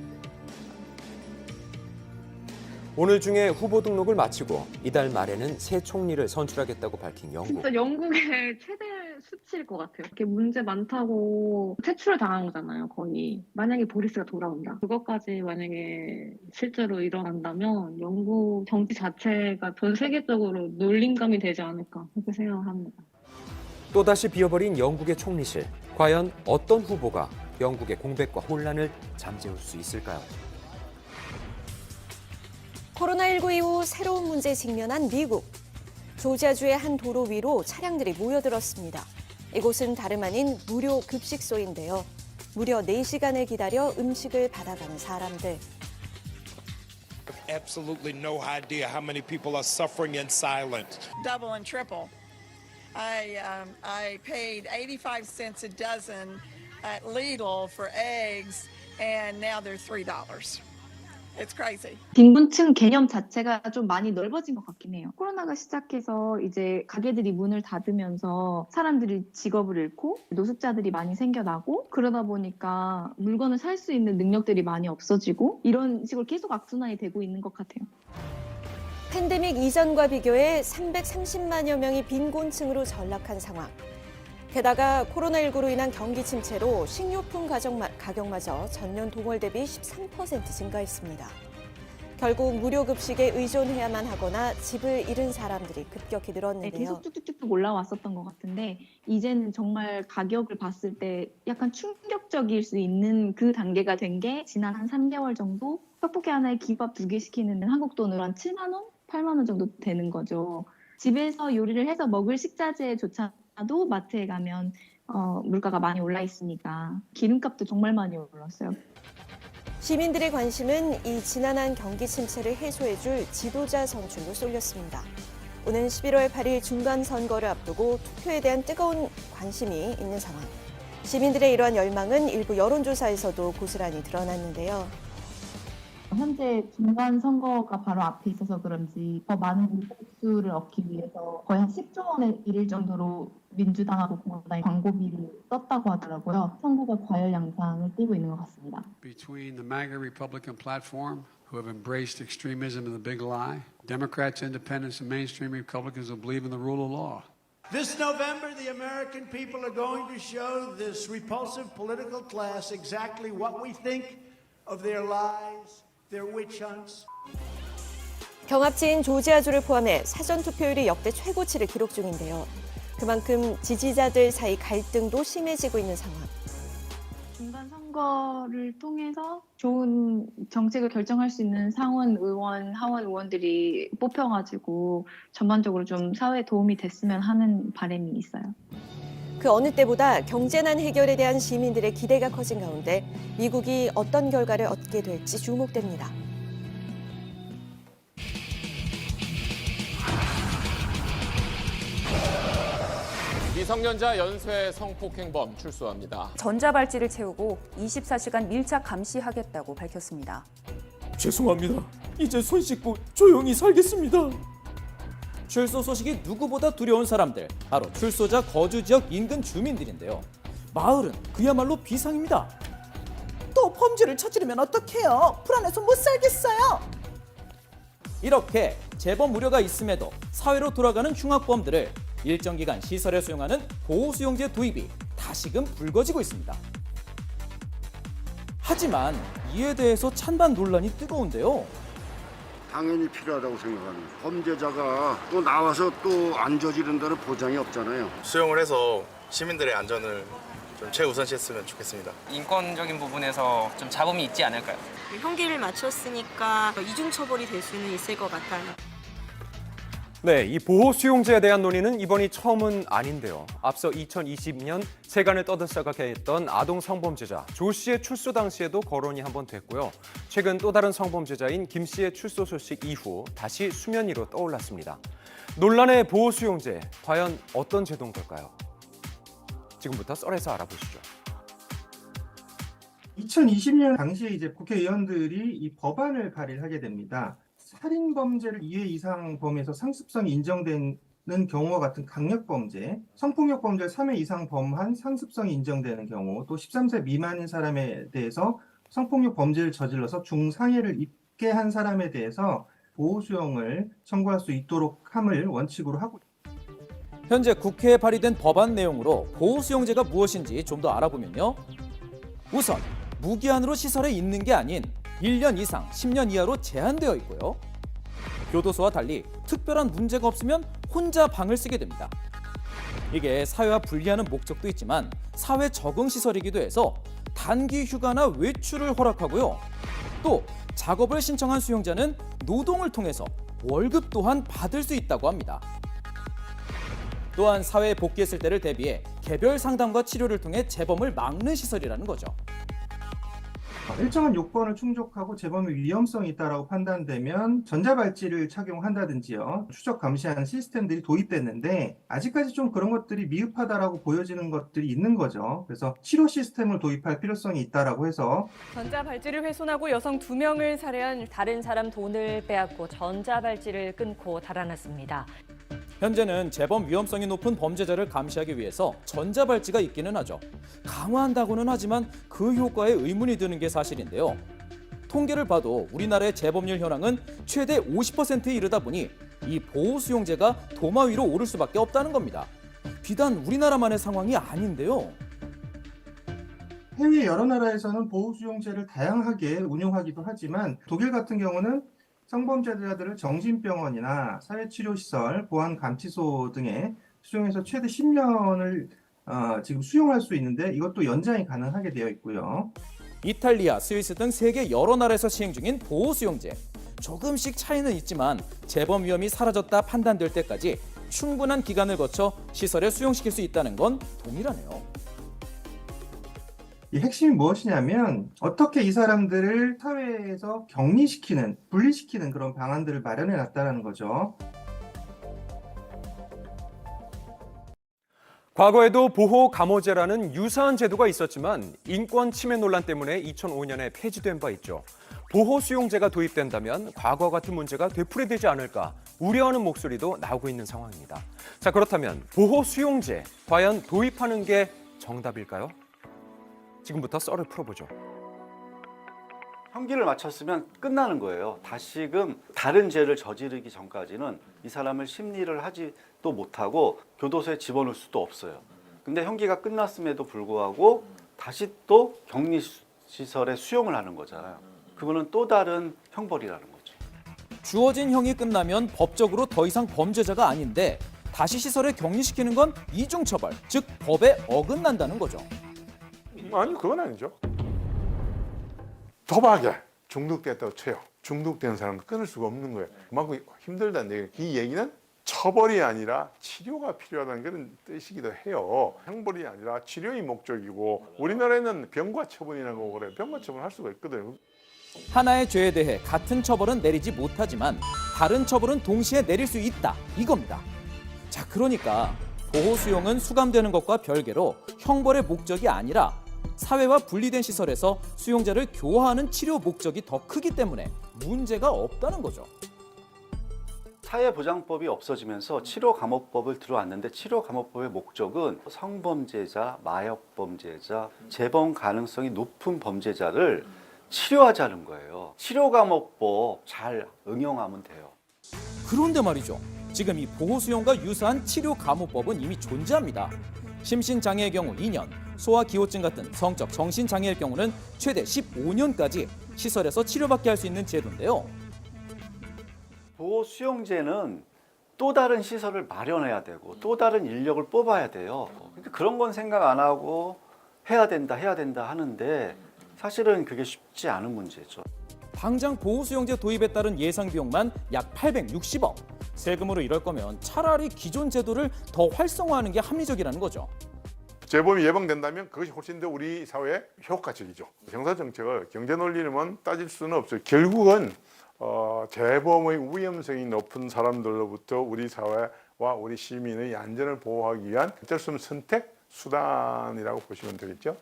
오늘 중에 후보 등록을 마치고 이달 말에는 새 총리를 선출하겠다고 밝힌 영국. 진짜 영국의 최대 수치일 것 같아요. 이렇게 문제 많다고 퇴출을 당한 거잖아요, 거의. 만약에 보리스가 돌아온다. 그것까지 만약에 실제로 일어난다면 영국 정치 자체가 전 세계적으로 놀림감이 되지 않을까 그렇게 생각합니다. 또다시 비어버린 영국의 총리실. 과연 어떤 후보가 영국의 공백과 혼란을 잠재울 수 있을까요? 코로나19 이후 새로운 문제에 직면한 미국. 조지아주의 한 도로 위로 차량들이 모여들었습니다. 이곳은 다름 아닌 무료 급식소인데요. 무려 4시간을 기다려 음식을 받아가는 사람들. Absolutely no idea how many people are suffering in silence. Double and triple. I paid 85 cents a dozen at Lidl for eggs, and now they're $3. It's crazy. 빈곤층 개념 자체가 좀 많이 넓어진 것 같긴 해요. 코로나가 시작해서 이제 가게들이 문을 닫으면서 사람들이 직업을 잃고 노숙자들이 많이 생겨나고 그러다 보니까 물건을 살 수 있는 능력들이 많이 없어지고 이런 식으로 계속 악순환이 되고 있는 것 같아요. 팬데믹 이전과 비교해 330만여 명이 빈곤층으로 전락한 상황. 게다가 코로나19로 인한 경기 침체로 식료품 가격마저 전년 동월 대비 13% 증가했습니다. 결국 무료 급식에 의존해야만 하거나 집을 잃은 사람들이 급격히 늘었는데요. 계속 쭉쭉쭉 올라왔었던 것 같은데 이제는 정말 가격을 봤을 때 약간 충격적일 수 있는 그 단계가 된 게 지난 한 3개월 정도 떡볶이 하나에 김밥 2개 시키는 한국 돈으로 한 7만 원, 8만 원 정도 되는 거죠. 집에서 요리를 해서 먹을 식자재조차도 마트에 가면 물가가 많이 올라 있으니까 기름값도 정말 많이 올랐어요. 시민들의 관심은 이 지난한 경기 침체를 해소해줄 지도자 선출로 쏠렸습니다. 오는 11월 8일 중간선거를 앞두고 투표에 대한 뜨거운 관심이 있는 상황. 시민들의 이러한 열망은 일부 여론조사에서도 고스란히 드러났는데요. 현재 중간 선거가 바로 앞에 있어서 그런지 더 많은 보수를 얻기 위해서 거의 한 10조 원에 이를 정도로 민주당하고 공화당이 광고비를 썼다고 하더라고요. 선거가 과열 양상을 띠고 있는 것 같습니다. Between the MAGA Republican platform, who have embraced extremism and the big lie, Democrats, independents, and mainstream Republicans who believe in the rule of law. This November, the American people are going to show this repulsive political class exactly what we think of their lies, their witch hunts. 경합지인 조지아주를 포함해 사전투표율이 역대 최고치를 기록 중인데요. 그만큼 지지자들 사이 갈등도 심해지고 있는 상황. 중간 선거를 통해서 좋은 정책을 결정할 수 있는 상원 의원, 하원 의원들이 뽑혀가지고 전반적으로 좀 사회에 도움이 됐으면 하는 바람이 있어요. 그 어느 때보다 경제난 해결에 대한 시민들의 기대가 커진 가운데 미국이 어떤 결과를 얻게 될지 주목됩니다. 미성년자 연쇄 성폭행범 출소합니다. 전자발찌를 채우고 24시간 밀착 감시하겠다고 밝혔습니다. 죄송합니다. 이제 손 씻고 조용히 살겠습니다. 출소 소식이 누구보다 두려운 사람들, 바로 출소자 거주 지역 인근 주민들인데요. 마을은 그야말로 비상입니다. 또 범죄를 저지르면 어떡해요? 불안해서 못 살겠어요. 이렇게 재범 우려가 있음에도 사회로 돌아가는 흉악범들을 일정 기간 시설에 수용하는 보호수용제 도입이 다시금 불거지고 있습니다. 하지만 이에 대해서 찬반 논란이 뜨거운데요. 당연히 필요하다고 생각합니다. 범죄자가 또 나와서 또 안 저지른다는 보장이 없잖아요. 수용을 해서 시민들의 안전을 좀 최우선시했으면 좋겠습니다. 인권적인 부분에서 좀 잡음이 있지 않을까요? 형기를 마쳤으니까 이중 처벌이 될 수는 있을 것 같아요. 네, 이 보호 수용제에 대한 논의는 이번이 처음은 아닌데요. 앞서 2020년 세간을 떠들썩하게 했던 아동 성범죄자 조 씨의 출소 당시에도 거론이 한번 됐고요. 최근 또 다른 성범죄자인 김 씨의 출소 소식 이후 다시 수면 위로 떠올랐습니다. 논란의 보호 수용제, 과연 어떤 제도인 걸까요? 지금부터 썰에서 알아보시죠. 2020년 당시에 이제 국회의원들이 이 법안을 발의를 하게 됩니다. 살인 범죄를 2회 이상 범해서 상습성이 인정되는 경우와 같은 강력 범죄, 성폭력 범죄를 3회 이상 범한 상습성이 인정되는 경우, 또 13세 미만인 사람에 대해서 성폭력 범죄를 저질러서 중상해를 입게 한 사람에 대해서 보호 수용을 청구할 수 있도록 함을 원칙으로 하고 있습니다. 현재 국회에 발의된 법안 내용으로 보호 수용제가 무엇인지 좀 더 알아보면요. 우선 무기한으로 시설에 있는 게 아닌 1년 이상 10년 이하로 제한되어 있고요. 교도소와 달리 특별한 문제가 없으면 혼자 방을 쓰게 됩니다. 이게 사회와 분리하는 목적도 있지만 사회 적응 시설이기도 해서 단기 휴가나 외출을 허락하고요. 또 작업을 신청한 수용자는 노동을 통해서 월급 또한 받을 수 있다고 합니다. 또한 사회에 복귀했을 때를 대비해 개별 상담과 치료를 통해 재범을 막는 시설이라는 거죠. 일정한 요건을 충족하고 재범의 위험성이 있다라고 판단되면 전자발찌를 착용한다든지요. 추적 감시하는 시스템들이 도입됐는데 아직까지 좀 그런 것들이 미흡하다라고 보여지는 것들이 있는 거죠. 그래서 치료 시스템을 도입할 필요성이 있다라고 해서 전자발찌를 훼손하고 여성 2명을 살해한 다른 사람 돈을 빼앗고 전자발찌를 끊고 달아났습니다. 현재는 재범 위험성이 높은 범죄자를 감시하기 위해서 전자발찌가 있기는 하죠. 강화한다고는 하지만 그 효과에 의문이 드는 게 사실인데요. 통계를 봐도 우리나라의 재범률 현황은 최대 50%에 이르다 보니 이 보호 수용제가 도마 위로 오를 수밖에 없다는 겁니다. 비단 우리나라만의 상황이 아닌데요. 해외 여러 나라에서는 보호 수용제를 다양하게 운용하기도 하지만 독일 같은 경우는 성범죄자들을 정신병원이나 사회치료시설, 보안감치소 등에 수용해서 최대 10년을 지금 수용할 수 있는데 이것도 연장이 가능하게 되어 있고요. 이탈리아, 스위스 등 세계 여러 나라에서 시행 중인 보호 수용제. 조금씩 차이는 있지만 재범 위험이 사라졌다 판단될 때까지 충분한 기간을 거쳐 시설에 수용시킬 수 있다는 건 동일하네요. 이 핵심이 무엇이냐면 어떻게 이 사람들을 사회에서 격리시키는, 분리시키는 그런 방안들을 마련해 놨다는 거죠. 과거에도 보호 감호제라는 유사한 제도가 있었지만 인권 침해 논란 때문에 2005년에 폐지된 바 있죠. 보호 수용제가 도입된다면 과거와 같은 문제가 되풀이되지 않을까 우려하는 목소리도 나오고 있는 상황입니다. 자, 그렇다면 보호 수용제 과연 도입하는 게 정답일까요? 지금부터 썰을 풀어보죠. 형기를 마쳤으면 끝나는 거예요. 다시금 다른 죄를 저지르기 전까지는 이 사람을 심리를 하지도 못하고 교도소에 집어넣을 수도 없어요. 근데 형기가 끝났음에도 불구하고 다시 또 격리시설에 수용을 하는 거잖아요. 그거는 또 다른 형벌이라는 거죠. 주어진 형이 끝나면 법적으로 더 이상 범죄자가 아닌데 다시 시설에 격리시키는 건 이중처벌, 즉 법에 어긋난다는 거죠. 아니 그건 아니죠. 도박에 중독됐다고 쳐요. 중독된 사람은 끊을 수가 없는 거예요. 그만큼 힘들다는 얘기예요. 이 얘기는 처벌이 아니라 치료가 필요하다는 그런 뜻이기도 해요. 형벌이 아니라 치료의 목적이고 우리나라에는 병과 처분이라고 그래요. 병과 처분할 수가 있거든요. 하나의 죄에 대해 같은 처벌은 내리지 못하지만 다른 처벌은 동시에 내릴 수 있다. 이겁니다. 자, 그러니까 보호 수용은 수감되는 것과 별개로 형벌의 목적이 아니라 사회와 분리된 시설에서 수용자를 교화하는 치료 목적이 더 크기 때문에 문제가 없다는 거죠. 사회보장법이 없어지면서 치료감호법을 들어왔는데 치료감호법의 목적은 성범죄자, 마약범죄자, 재범 가능성이 높은 범죄자를 치료하자는 거예요. 치료감호법 잘 응용하면 돼요. 그런데 말이죠. 지금 이 보호수용과 유사한 치료감호법은 이미 존재합니다. 심신장애의 경우 2년, 소아기호증 같은 성적 정신장애일 경우는 최대 15년까지 시설에서 치료받게 할 수 있는 제도인데요. 보호 수용제는 또 다른 시설을 마련해야 되고 또 다른 인력을 뽑아야 돼요. 그러니까 그런 건 생각 안 하고 해야 된다 하는데 사실은 그게 쉽지 않은 문제죠. 당장 보호수용제 도입에 따른 예상 비용만 약 860억. 세금으로 이럴 거면 차라리 기존 제도를 더 활성화하는 게 합리적이라는 거죠. 재범이 예방된다면 그것이 훨씬 더 우리 사회에 효과적이죠. 형사정책을 경제 논리로만 따질 수는 없어요. 결국은 재범의 위험성이 높은 사람들로부터 우리 사회와 우리 시민의 안전을 보호하기 위한 어쩔 수 없는 선택 수단이라고 보시면 되겠죠.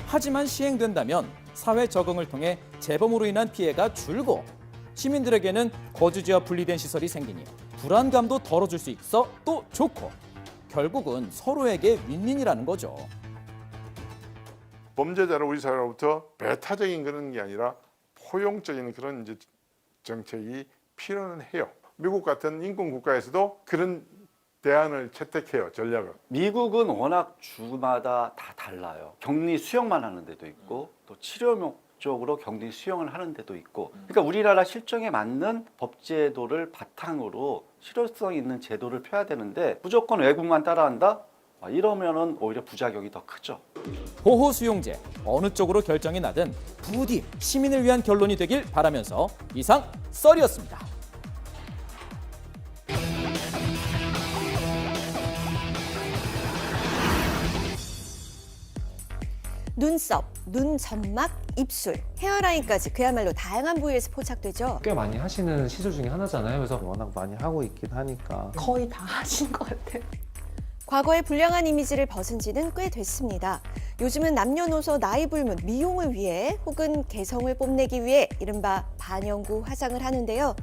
하지만 시행된다면 사회 적응을 통해 재범으로 인한 피해가 줄고 시민들에게는 거주지와 분리된 시설이 생기니 불안감도 덜어줄 수 있어 또 좋고 결국은 서로에게 윈윈이라는 거죠. 범죄자를 우리 사회로부터 배타적인 그런 게 아니라 포용적인 그런 이제 정책이 필요는 해요. 미국 같은 인권 국가에서도 그런 대안을 채택해요, 전략을. 미국은 워낙 주마다 다 달라요. 격리 수용만 하는 데도 있고 또 치료 목적으로 격리 수용을 하는 데도 있고. 그러니까 우리나라 실정에 맞는 법제도를 바탕으로 실효성 있는 제도를 펴야 되는데 무조건 외국만 따라한다? 이러면은 오히려 부작용이 더 크죠. 보호 수용제 어느 쪽으로 결정이 나든 부디 시민을 위한 결론이 되길 바라면서 이상 썰이었습니다. 눈썹, 눈 점막, 입술, 헤어라인까지 그야말로 다양한 부위에서 포착되죠. 꽤 많이 하시는 시술 중에 하나잖아요. 그래서 워낙 많이 하고 있긴 하니까. 거의 다 하신 것 같아요. 과거의 불량한 이미지를 벗은 지는 꽤 됐습니다. 요즘은 남녀노소 나이 불문 미용을 위해 혹은 개성을 뽐내기 위해 이른바 반영구 화장을 하는데요.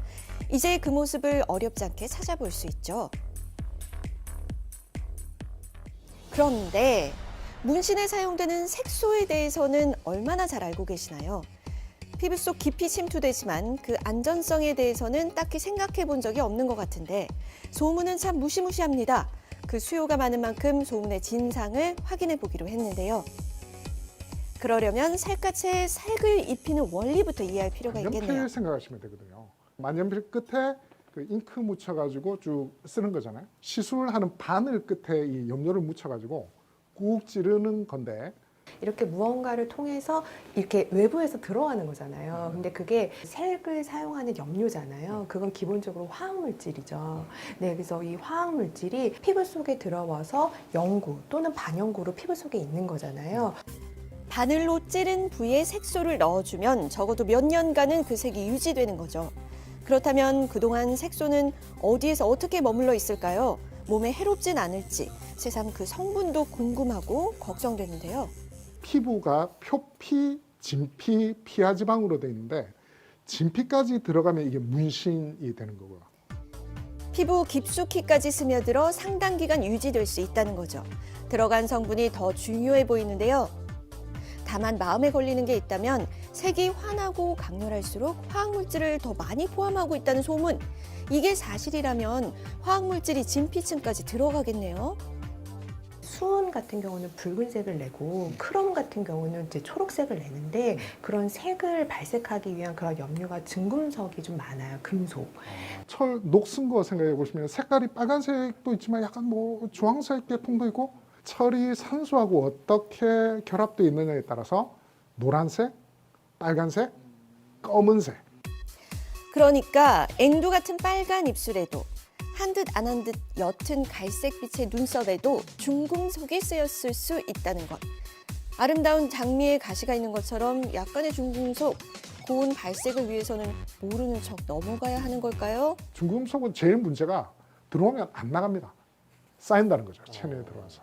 이제 그 모습을 어렵지 않게 찾아볼 수 있죠. 그런데 문신에 사용되는 색소에 대해서는 얼마나 잘 알고 계시나요? 피부 속 깊이 침투되지만 그 안전성에 대해서는 딱히 생각해 본 적이 없는 것 같은데 소문은 참 무시무시합니다. 그 수요가 많은 만큼 소문의 진상을 확인해 보기로 했는데요. 그러려면 살갗에 색을 입히는 원리부터 이해할 필요가 있겠네요. 만년필 생각하시면 되거든요. 만년필 끝에 그 잉크 묻혀가지고 쭉 쓰는 거잖아요. 시술하는 바늘 끝에 이 염료를 묻혀가지고 꾹 찌르는 건데 이렇게 무언가를 통해서 이렇게 외부에서 들어가는 거잖아요. 근데 그게 색을 사용하는 염료잖아요. 그건 기본적으로 화학물질이죠. 네, 그래서 이 화학물질이 피부 속에 들어와서 영구 또는 반영구로 피부 속에 있는 거잖아요. 바늘로 찌른 부위에 색소를 넣어주면 적어도 몇 년간은 그 색이 유지되는 거죠. 그렇다면 그동안 색소는 어디에서 어떻게 머물러 있을까요? 몸에 해롭진 않을지 새삼 그 성분도 궁금하고 걱정되는데요. 피부가 표피, 진피, 피하지방으로 되어 있는데 진피까지 들어가면 이게 문신이 되는 거고요. 피부 깊숙이까지 스며들어 상당 기간 유지될 수 있다는 거죠. 들어간 성분이 더 중요해 보이는데요. 다만 마음에 걸리는 게 있다면 색이 환하고 강렬할수록 화학물질을 더 많이 포함하고 있다는 소문. 이게 사실이라면 화학물질이 진피층까지 들어가겠네요. 수은 같은 경우는 붉은색을 내고 크롬 같은 경우는 이제 초록색을 내는데 그런 색을 발색하기 위한 그런 염료가 증금석이 좀 많아요. 금속. 철 녹슨 거 생각해 보시면 색깔이 빨간색도 있지만 약간 뭐 주황색 계통도 있고 철이 산소하고 어떻게 결합되어 있느냐에 따라서 노란색, 빨간색, 검은색. 그러니까 앵두 같은 빨간 입술에도 한 듯 안 한 듯 옅은 갈색빛의 눈썹에도 중금속이 쓰였을 수 있다는 것. 아름다운 장미에 가시가 있는 것처럼 약간의 중금속, 고운 발색을 위해서는 모르는 척 넘어가야 하는 걸까요? 중금속은 제일 문제가 들어오면 안 나갑니다. 쌓인다는 거죠. 체내에 들어와서.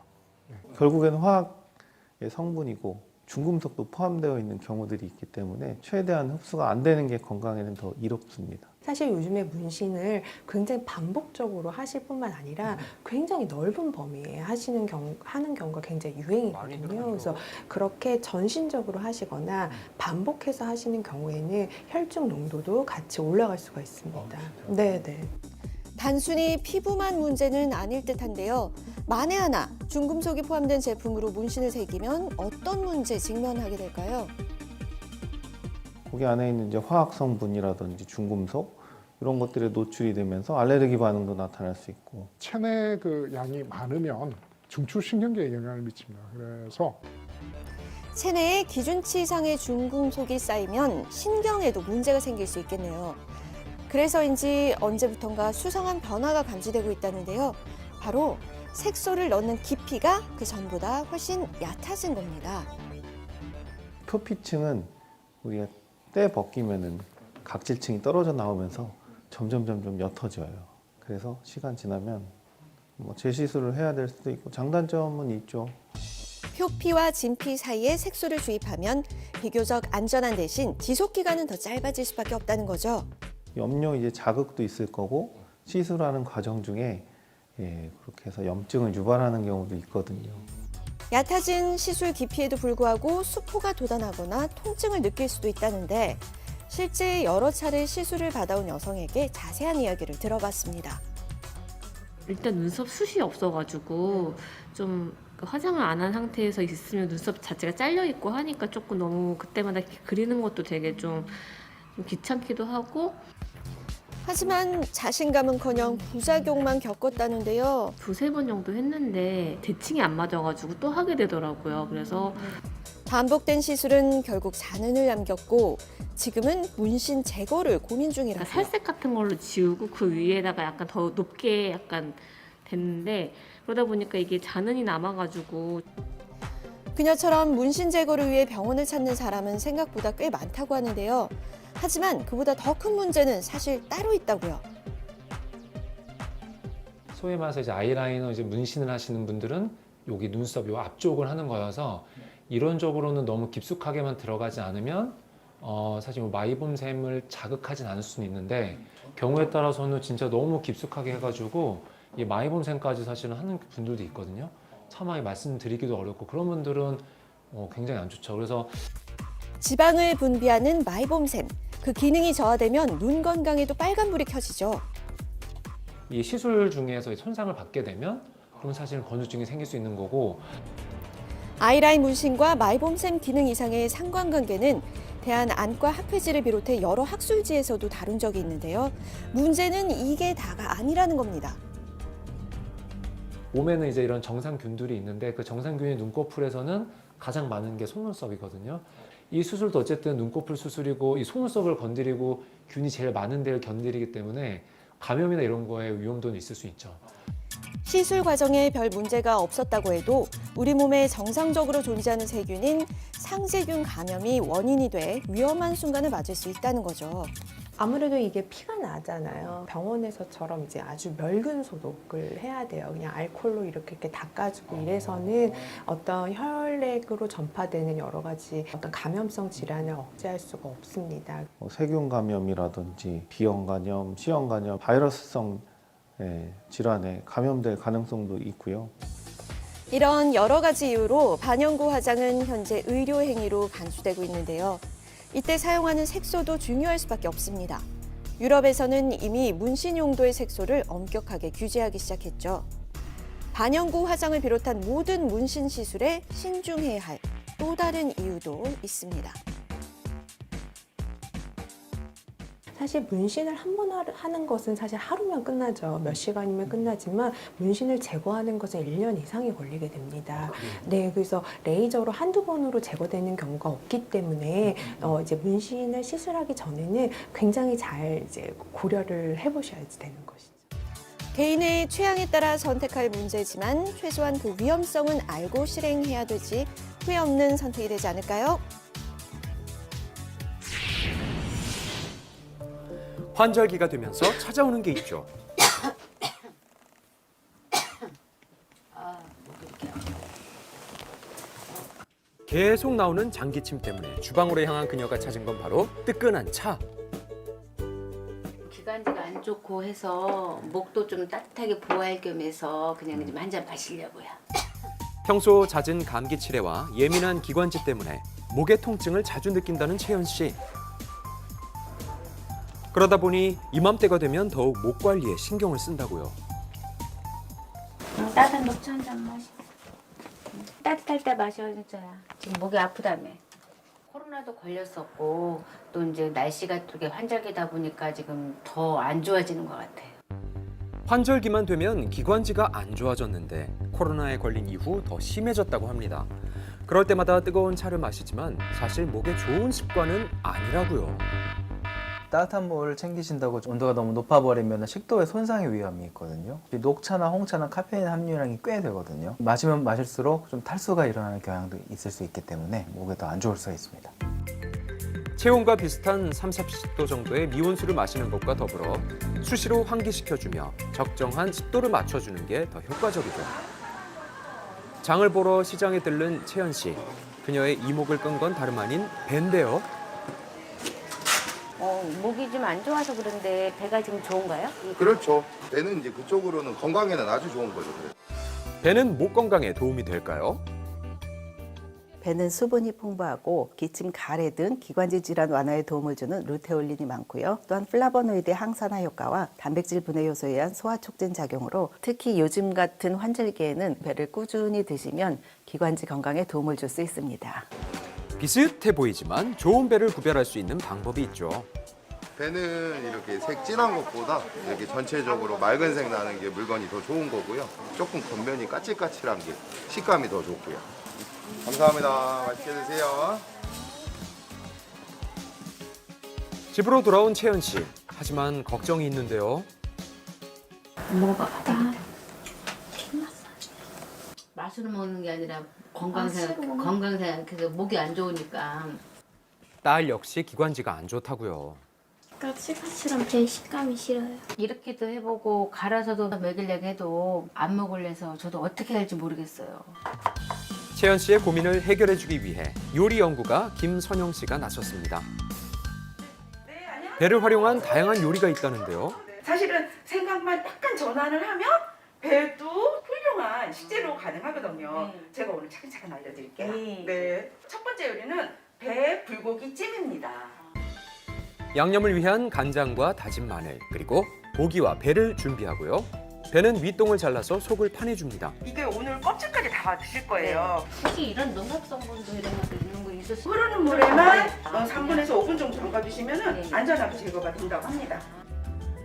결국에는 화학의 성분이고 중금속도 포함되어 있는 경우들이 있기 때문에 최대한 흡수가 안 되는 게 건강에는 더 이롭습니다. 사실 요즘에 문신을 굉장히 반복적으로 하실 뿐만 아니라 굉장히 넓은 범위에 하는 경우가 굉장히 유행이거든요. 그래서 그렇게 전신적으로 하시거나 반복해서 하시는 경우에는 혈중 농도도 같이 올라갈 수가 있습니다. 네. 단순히 피부만 문제는 아닐 듯한데요. 만에 하나 중금속이 포함된 제품으로 문신을 새기면 어떤 문제 직면하게 될까요? 거기 안에 있는 이제 화학 성분이라든지 중금속 이런 것들에 노출이 되면서 알레르기 반응도 나타날 수 있고 체내 그 양이 많으면 중추신경계에 영향을 미칩니다. 그래서 체내에 기준치 이상의 중금속이 쌓이면 신경에도 문제가 생길 수 있겠네요. 그래서인지 언제부턴가 수상한 변화가 감지되고 있다는데요. 바로 색소를 넣는 깊이가 그 전보다 훨씬 얕아진 겁니다. 표피층은 우리가 때 벗기면은 각질층이 떨어져 나오면서 점점 옅어져요. 그래서 시간 지나면 뭐 재시술을 해야 될 수도 있고 장단점은 있죠. 표피와 진피 사이에 색소를 주입하면 비교적 안전한 대신 지속 기간은 더 짧아질 수밖에 없다는 거죠. 염료 이제 자극도 있을 거고 시술하는 과정 중에 그렇게 해서 염증을 유발하는 경우도 있거든요. 얕아진 시술 깊이에도 불구하고 수포가 돋아나거나 통증을 느낄 수도 있다는데 실제 여러 차례 시술을 받아온 여성에게 자세한 이야기를 들어봤습니다. 일단 눈썹 숱이 없어가지고 좀 화장을 안 한 상태에서 있으면 눈썹 자체가 잘려 있고 하니까 조금 너무 그때마다 그리는 것도 되게 좀 귀찮기도 하고. 하지만 자신감은커녕 부작용만 겪었다는데요. 두세 번 정도 했는데 대칭이 안 맞아가지고 또 하게 되더라고요. 그래서 반복된 시술은 결국 잔흔을 남겼고 지금은 문신 제거를 고민 중이라고요. 살색 같은 걸로 지우고 그 위에다가 약간 더 높게 약간 됐는데 그러다 보니까 이게 잔흔이 남아가지고. 그녀처럼 문신 제거를 위해 병원을 찾는 사람은 생각보다 꽤 많다고 하는데요. 하지만 그보다 더 큰 문제는 사실 따로 있다고요. 소위 말해서 이제 아이라이너 이제 문신을 하시는 분들은 여기 눈썹 요 앞쪽을 하는 거여서 이론적으로는 너무 깊숙하게만 들어가지 않으면 사실 뭐 마이봄샘을 자극하진 않을 수는 있는데 경우에 따라서는 진짜 너무 깊숙하게 해가지고 이 마이봄샘까지 사실은 하는 분들도 있거든요. 차마 말씀드리기도 어렵고 그런 분들은 굉장히 안 좋죠. 그래서 지방을 분비하는 마이봄샘. 그 기능이 저하되면 눈 건강에도 빨간불이 켜지죠. 이 시술 중에서 손상을 받게 되면 그럼 사실은 건조증이 생길 수 있는 거고. 아이라인 문신과 마이봄샘 기능 이상의 상관관계는 대한안과학회지를 비롯해 여러 학술지에서도 다룬 적이 있는데요. 문제는 이게 다가 아니라는 겁니다. 몸에는 이제 이런 정상균들이 있는데 그 정상균이 눈꺼풀에서는 가장 많은 게 속눈썹이거든요. 이 수술도 어쨌든 눈꺼풀 수술이고 이 속눈썹을 건드리고 균이 제일 많은 데를 건드리기 때문에 감염이나 이런 거에 위험도는 있을 수 있죠. 시술 과정에 별 문제가 없었다고 해도 우리 몸에 정상적으로 존재하는 세균인 상세균 감염이 원인이 돼 위험한 순간을 맞을 수 있다는 거죠. 아무래도 이게 피가 나잖아요. 병원에서처럼 이제 아주 멸균 소독을 해야 돼요. 그냥 알코올로 이렇게 닦아주고 이래서는 어떤 혈액으로 전파되는 여러 가지 어떤 감염성 질환을 억제할 수가 없습니다. 세균 감염이라든지 비형 감염, C형 감염, 바이러스성 질환에 감염될 가능성도 있고요. 이런 여러 가지 이유로 반영구 화장은 현재 의료 행위로 간주되고 있는데요. 이때 사용하는 색소도 중요할 수밖에 없습니다. 유럽에서는 이미 문신 용도의 색소를 엄격하게 규제하기 시작했죠. 반영구 화장을 비롯한 모든 문신 시술에 신중해야 할 또 다른 이유도 있습니다. 사실 문신을 한 번 하는 것은 사실 하루면 끝나죠. 몇 시간이면 끝나지만 문신을 제거하는 것은 1년 이상이 걸리게 됩니다. 네, 그래서 레이저로 한두 번으로 제거되는 경우가 없기 때문에 이제 문신을 시술하기 전에는 굉장히 잘 이제 고려를 해보셔야지 되는 것이죠. 개인의 취향에 따라 선택할 문제지만 최소한 그 위험성은 알고 실행해야 되지 후회 없는 선택이 되지 않을까요? 환절기가 되면서 찾아오는 게 있죠. 계속 나오는 장기침 때문에 주방으로 향한 그녀가 찾은 건 바로 뜨끈한 차. 기관지가 안 좋고 해서 목도 좀 따뜻하게 보호할 겸해서 그냥 좀 한 잔 마시려고요. 평소 잦은 감기 치레와 예민한 기관지 때문에 목의 통증을 자주 느낀다는 채연 씨. 그러다 보니 이맘때가 되면 더욱 목 관리에 신경을 쓴다고요. 따뜻한 녹차 한 잔 마셔. 따뜻할 때 마셔줘야. 지금 목이 아프다며. 코로나도 걸렸었고 또 이제 날씨가 되게 환절기다 보니까 지금 더 안 좋아지는 것 같아요. 환절기만 되면 기관지가 안 좋아졌는데 코로나에 걸린 이후 더 심해졌다고 합니다. 그럴 때마다 뜨거운 차를 마시지만 사실 목에 좋은 습관은 아니라고요. 따뜻한 물을 챙기신다고 온도가 너무 높아버리면 식도에 손상의 위험이 있거든요. 녹차나 홍차는 카페인 함유량이 꽤 되거든요. 마시면 마실수록 좀 탈수가 일어나는 경향도 있을 수 있기 때문에 목에 더 안 좋을 수가 있습니다. 체온과 비슷한 30~40도 정도의 미온수를 마시는 것과 더불어 수시로 환기시켜주며 적정한 습도를 맞춰주는 게 더 효과적이죠. 장을 보러 시장에 들른 채연 씨. 그녀의 이목을 끈 건 다름 아닌 배인데요. 목이 좀 안 좋아서 그런데 배가 지금 좋은가요? 그렇죠. 배는 이제 그쪽으로는 건강에는 아주 좋은 거죠. 배는 목 건강에 도움이 될까요? 배는 수분이 풍부하고 기침, 가래 등 기관지 질환 완화에 도움을 주는 루테올린이 많고요. 또한 플라보노이드의 항산화 효과와 단백질 분해 요소에 의한 소화 촉진 작용으로 특히 요즘 같은 환절기에는 배를 꾸준히 드시면 기관지 건강에 도움을 줄 수 있습니다. 비슷해 보이지만 좋은 배를 구별할 수 있는 방법이 있죠. 배는 이렇게 색 진한 것보다 이렇게 전체적으로 맑은 색 나는 게 물건이 더 좋은 거고요. 조금 겉면이 까칠까칠한 게 식감이 더 좋고요. 감사합니다. 맛있게 드세요. 집으로 돌아온 채연 씨. 하지만 걱정이 있는데요. 먹어봐. 맛으로 먹는 게 아니라 건강 생각해서 목이 안 좋으니까. 딸 역시 기관지가 안 좋다고요. 까칠까칠한 배 식감이 싫어요. 이렇게도 해보고 갈아서도 먹이려고 해도 안 먹을래서 저도 어떻게 할지 모르겠어요. 채연 씨의 고민을 해결해주기 위해 요리 연구가 김선영 씨가 나섰습니다. 배를 활용한 다양한 요리가 있다는데요. 사실은 생각만 약간 전환을 하면 배도 훌륭한 식재료 가능하거든요. 제가 오늘 차근차근 알려드릴게요. 네. 첫 번째 요리는 배 불고기 찜입니다. 양념을 위한 간장과 다진 마늘, 그리고 고기와 배를 준비하고요. 배는 윗동을 잘라서 속을 파내줍니다. 이게 오늘 껍질까지 다 드실 거예요. 혹시 이런 농협 성분도 이런 것도 있는 거 있을 수 흐르는 물에만 3분에서 5분 정도 담가두시면 안전하게 제거가 된다고 합니다.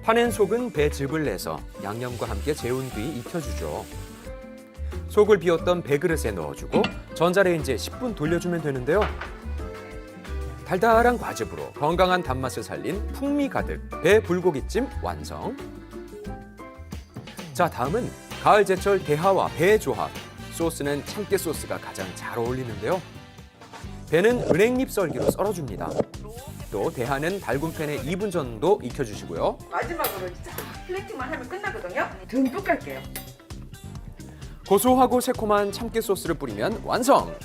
파낸 속은 배 즙을 내서 양념과 함께 재운 뒤 익혀주죠. 속을 비웠던 배 그릇에 넣어주고 전자레인지에 10분 돌려주면 되는데요. 달달한 과즙으로 건강한 단맛을 살린 풍미 가득 배 불고기찜 완성. 자, 다음은 가을 제철 대하와 배의 조합. 소스는 참깨 소스가 가장 잘 어울리는데요. 배는 은행잎 썰기로 썰어줍니다. 또 대하는 달군 팬에 2분 정도 익혀주시고요. 마지막으로 진짜 플레이팅만 하면 끝나거든요. 듬뿍 갈게요. 고소하고 새콤한 참깨 소스를 뿌리면 완성!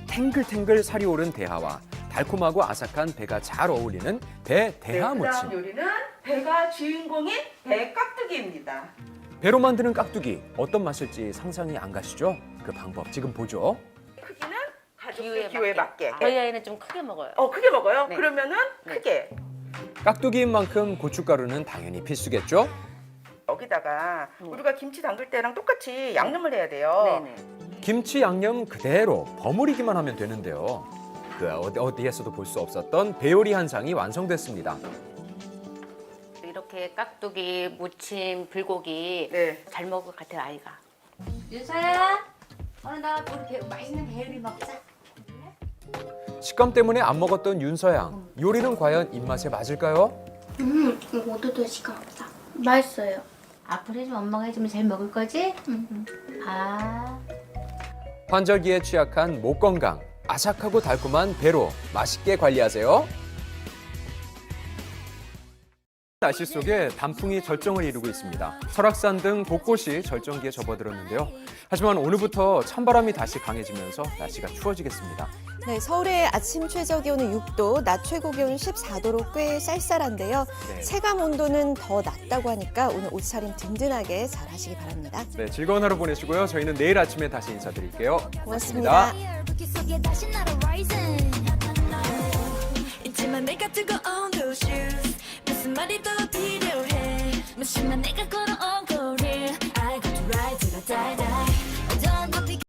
탱글탱글 살이 오른 대하와 달콤하고 아삭한 배가 잘 어울리는 배 대하 무침. 그다음 요리는 배가 주인공인 배 깍두기입니다. 배로 만드는 깍두기 어떤 맛일지 상상이 안 가시죠? 그 방법 지금 보죠. 크기는 가족의 기호에 맞게. 저희 아이는 좀 크게 먹어요. 크게 먹어요? 네. 그러면은 크게. 깍두기인 만큼 고춧가루는 당연히 필수겠죠? 여기다가 우리가 김치 담글 때랑 똑같이 양념을 해야 돼요. 김치 양념 그대로 버무리기만 하면 되는데요. 그 어디에서도 볼 수 없었던 배요리 한 상이 완성됐습니다. 이렇게 깍두기, 무침, 불고기 잘 먹을 것 같아요, 아이가. 윤서야, 오늘 나 우리 맛있는 배요리 먹자. 식감 때문에 안 먹었던 윤서양. 요리는 과연 입맛에 맞을까요? 모두도 시간 없다. 맛있어요. 앞으로 해주면 엄마가 해주면 잘 먹을 거지? 환절기에 취약한 목 건강. 아삭하고 달콤한 배로 맛있게 관리하세요. 날씨 속에 단풍이 절정을 이루고 있습니다. 설악산 등 곳곳이 절정기에 접어들었는데요. 하지만 오늘부터 찬바람이 다시 강해지면서 날씨가 추워지겠습니다. 네, 서울의 아침 최저 기온은 6도, 낮 최고 기온은 14도로 꽤 쌀쌀한데요. 네. 체감 온도는 더 낮다고 하니까 오늘 옷차림 든든하게 잘 하시기 바랍니다. 네, 즐거운 하루 보내시고요. 저희는 내일 아침에 다시 인사드릴게요. 고맙습니다. 있지만 내가 뜨거운 those shoes 무슨 말이 더 필요해 무심한 내가 걸어